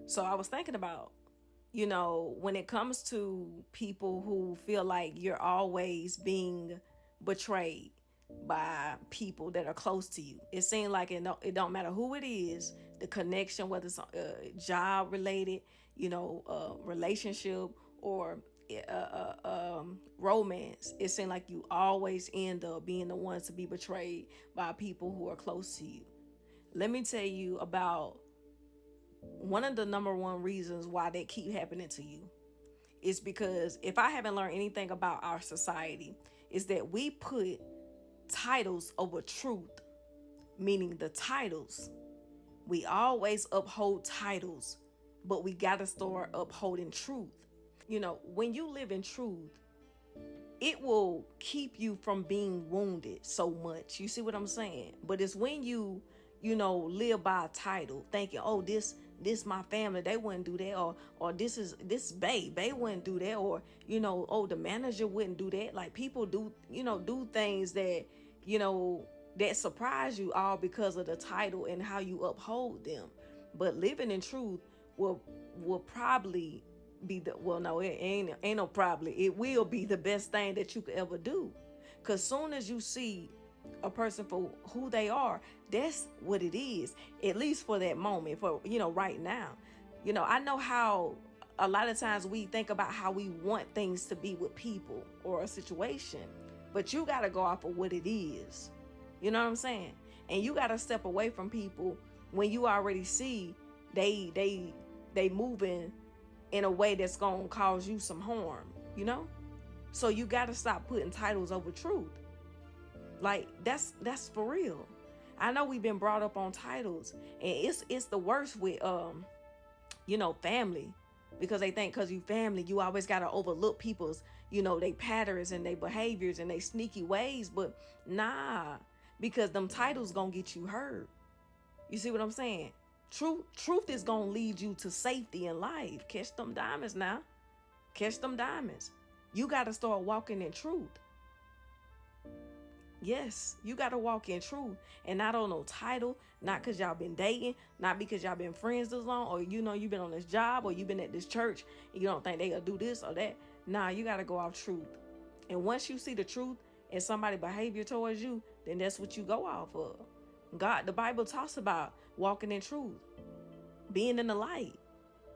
So I was thinking about, when it comes to people who feel like you're always being betrayed by people that are close to you. It seems like it don't matter who it is, the connection, whether it's job related, relationship, or romance. It seems like you always end up being the ones to be betrayed by people who are close to you. Let me tell you about one of the number one reasons why that keep happening to you. Is because if I haven't learned anything about our society, is that we put titles over truth, meaning the titles. We always uphold titles, but we got to start upholding truth. When you live in truth, it will keep you from being wounded so much. You see what I'm saying? But it's when live by a title, thinking, oh, this my family, they wouldn't do that, or this babe, they wouldn't do that, or oh, the manager wouldn't do that. Like, people do things that that surprise you, all because of the title and how you uphold them. But living in truth will probably be the, well, no, it ain't no probably, it will be the best thing that you could ever do. Because soon as you see a person for who they are, that's what it is, at least for that moment, for right now. I know how a lot of times we think about how we want things to be with people or a situation, but you got to go off of what it is. You know what I'm saying? And you got to step away from people when you already see they moving in a way that's gonna cause you some harm. So you got to stop putting titles over truth. Like, that's for real. I know we've been brought up on titles, and it's the worst with family, because they think because you family, you always got to overlook people's they patterns and they behaviors and they sneaky ways. But nah, because them titles gonna get you hurt. You see what I'm saying? Truth is gonna lead you to safety in life. Catch them diamonds now. Catch them diamonds. You got to start walking in truth. Yes, you got to walk in truth, and not on no title, not because y'all been dating, not because y'all been friends this long, or you've been on this job, or you've been at this church, and you don't think they gonna do this or that. Nah, you got to go off truth. And once you see the truth in somebody's behavior towards you, then that's what you go off of. The Bible talks about walking in truth, being in the light.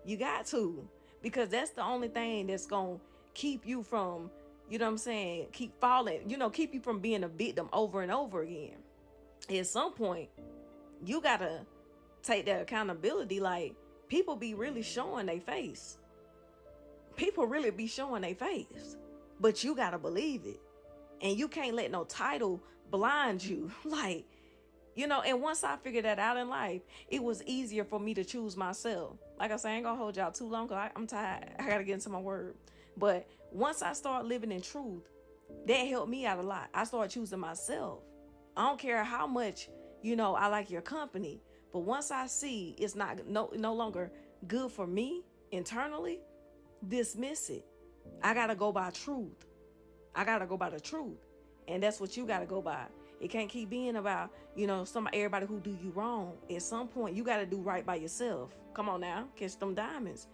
You got to, because that's the only thing that's gonna keep you from, keep falling, keep you from being a victim over and over again. At some point, you gotta take that accountability. Like, people be really showing their face. People really be showing their face, but you gotta believe it. And you can't let no title blind you. Like, and once I figured that out in life, it was easier for me to choose myself. Like I say, I ain't gonna hold y'all too long, because I'm tired. I gotta get into my word. But once I start living in truth, that helped me out a lot. I started choosing myself. I don't care how much, I like your company. But once I see it's no longer good for me internally, dismiss it. I gotta go by truth. I gotta go by the truth. And that's what you gotta go by. It can't keep being about, everybody who do you wrong. At some point, you got to do right by yourself. Come on now, catch them diamonds.